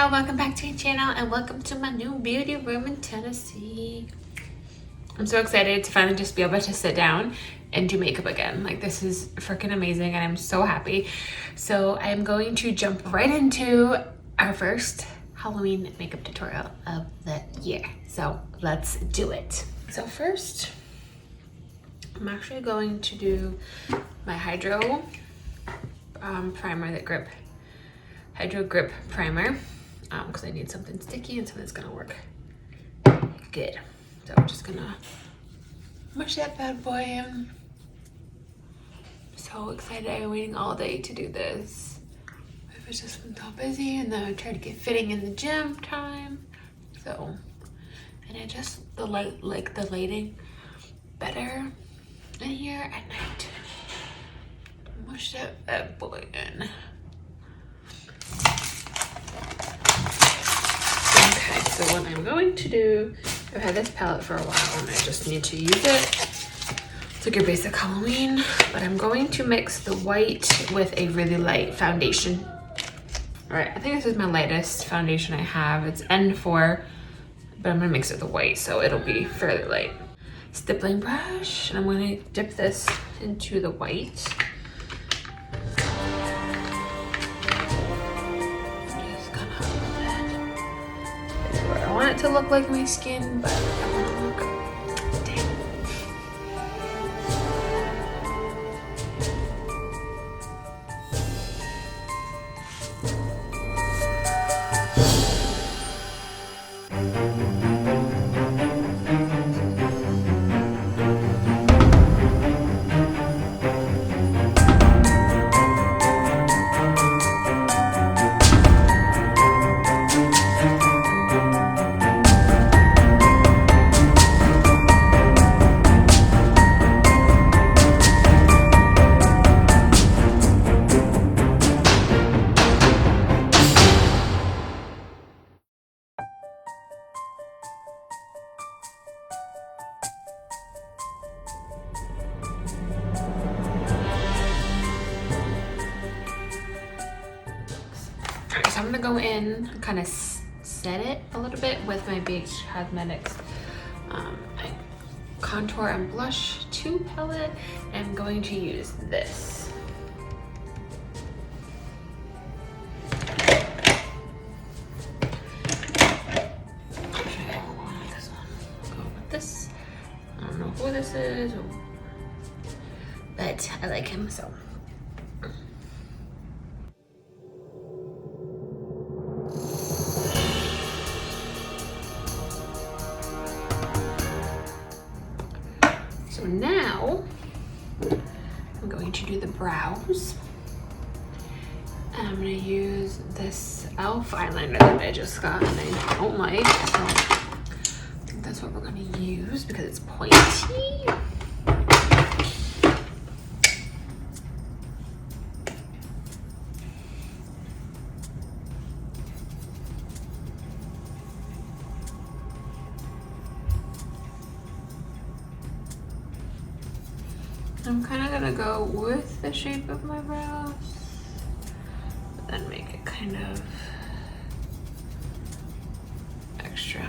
y'all, welcome back to my channel and welcome to my new beauty room in Tennessee. I'm so excited to finally just be able to sit down and do makeup again. Like, this is freaking amazing and I'm so happy. So I am going to jump right into our first Halloween makeup tutorial of the year. So let's do it. So first, I'm actually going to do my Hydro primer, Hydro Grip Primer, because I need something sticky and something that's gonna work good. So I'm just gonna mush that bad boy in. So excited, I've been waiting all day to do this. I've just been so busy, and then I tried to get fitting in the gym time. So, and I just like the lighting better in here at night. Mush that bad boy in. Okay, so what I'm going to do, I've had this palette for a while and I just need to use it. It's like your basic Halloween, but I'm going to mix the white with a really light foundation. All right, I think this is my lightest foundation I have. It's N4, but I'm gonna mix it with the white so it'll be fairly light. Stippling brush, and I'm gonna dip this into the white. I want it to look like my skin, but I want to look damn. So I'm gonna go in and kind of set it a little bit with my BH Cosmetics Contour and Blush 2 palette. I'm going to use this. I don't know who this is, but I like him, so. So now I'm going to do the brows. And I'm gonna use this e.l.f. eyeliner that I just got and I don't like, so I think that's what we're gonna use because it's pointy. I'm kind of gonna go with the shape of my brows, but then make it kind of extra.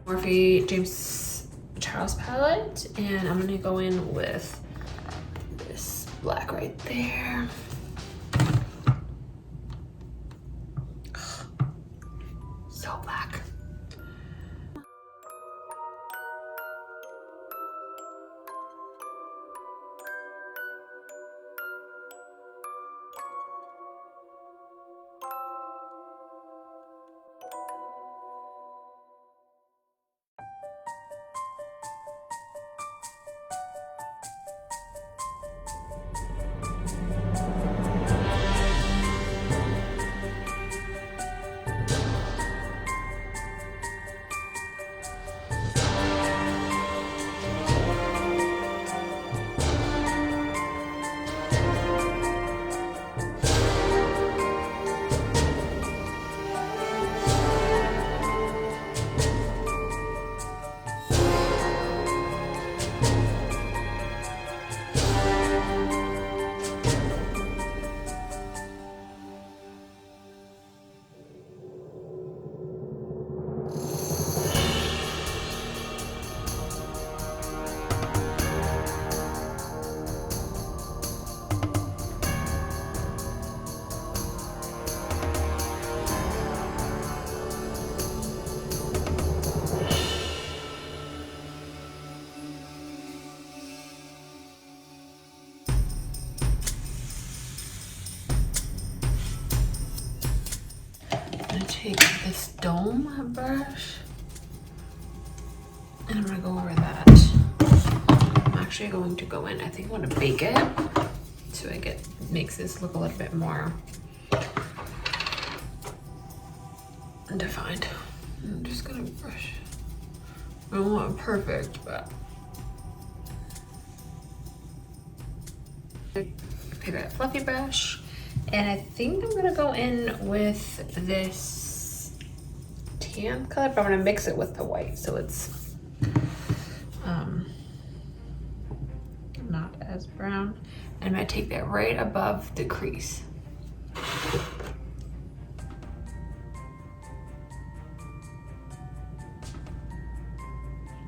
Morphe James Charles palette, and I'm gonna go in with this black right there. So black. take this dome brush and I'm gonna go over that. I'm actually going to go in, I think I want to bake it so it makes this look a little bit more defined. I'm just gonna brush. I don't want it perfect, but pick up a fluffy brush, and I think I'm gonna go in with this tan color, but I'm gonna mix it with the white so it's not as brown. And I'm gonna take that right above the crease.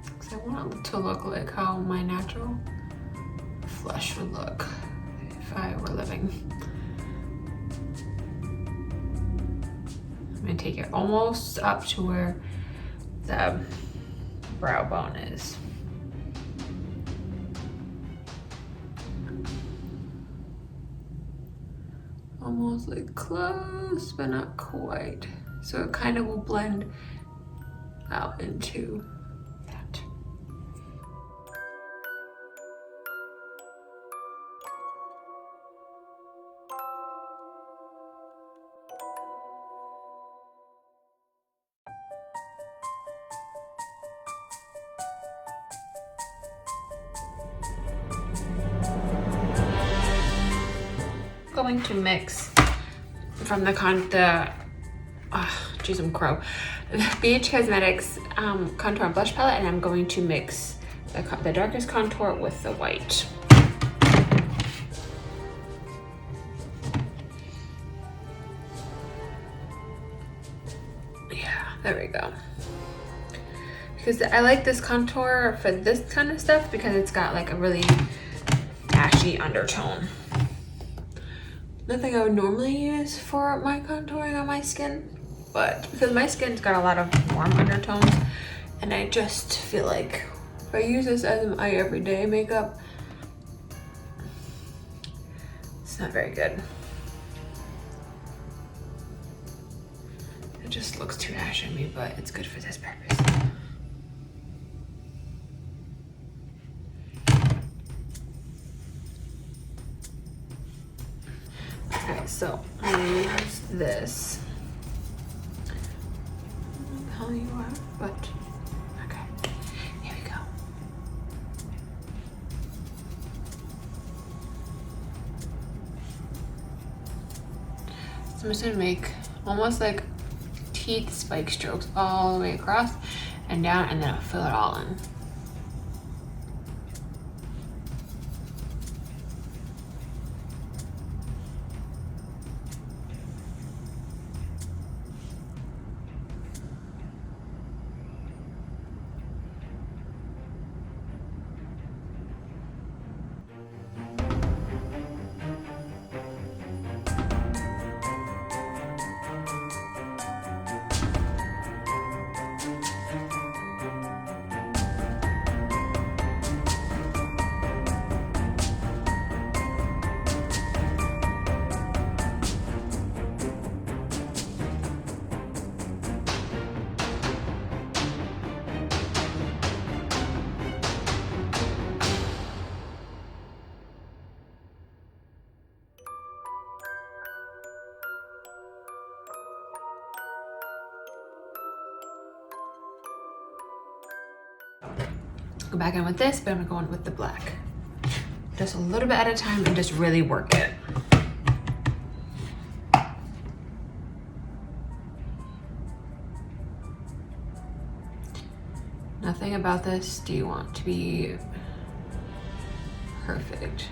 Because I want it to look like how my natural flush would look if I were living. I'm gonna take it almost up to where the brow bone is. Almost like close, but not quite. So it kind of will blend out into that. Going to mix from the geez, I'm crow. The BH Cosmetics contour and blush palette, and I'm going to mix the darkest contour with the white. Yeah, there we go. Because I like this contour for this kind of stuff because it's got like a really ashy undertone. Nothing I would normally use for my contouring on my skin, but because my skin's got a lot of warm undertones, and I just feel like if I use this as my everyday makeup, it's not very good. It just looks too ashy on me, but it's good for this purpose. Okay, so I'm gonna use this. How you are, but okay. Here we go. So I'm just gonna make almost like teeth spike strokes all the way across and down, and then I'll fill it all in. Go back in with this, but I'm going with the black. Just a little bit at a time and just really work it. Nothing about this do you want to be perfect.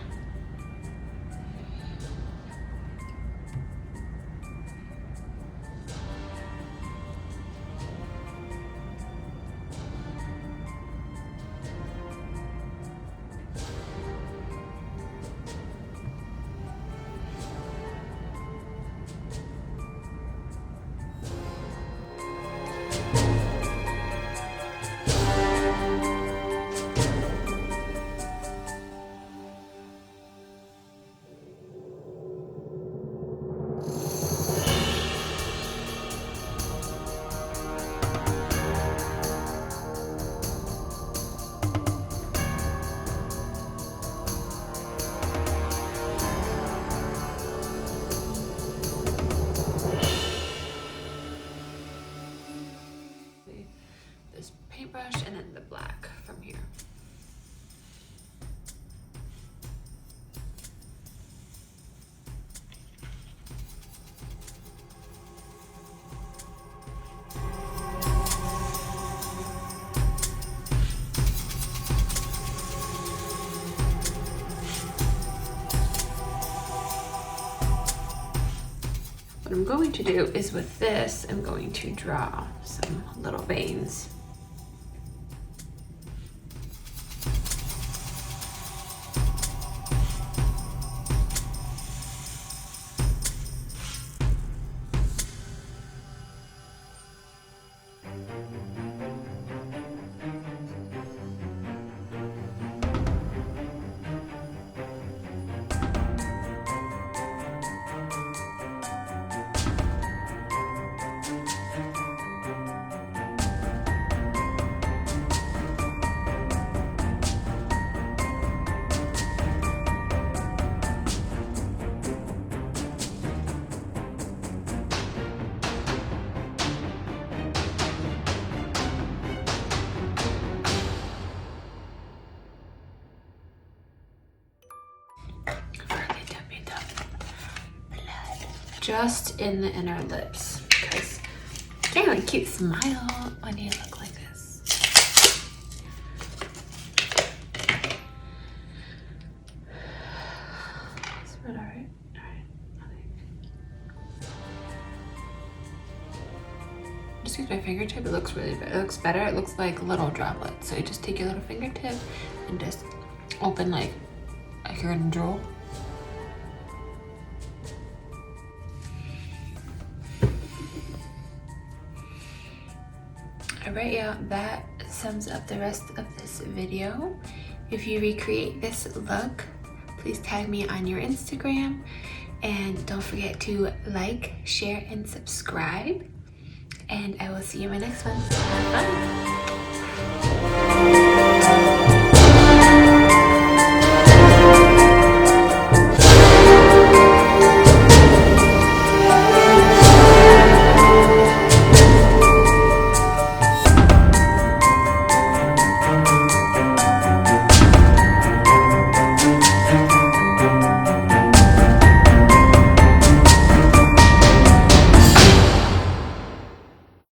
what I'm going to do is with this, I'm going to draw some little veins. Just in the inner lips, because it's a really cute smile when you look like this. Is that all right? All right. Just use my fingertip. It looks really better. It looks better. It looks like little droplets. So you just take your little fingertip and just open like you're gonna draw. Alright, yeah, that sums up the rest of this video. If you recreate this look, please tag me on your Instagram, and don't forget to like, share, and subscribe. And I will see you in my next one. Have fun!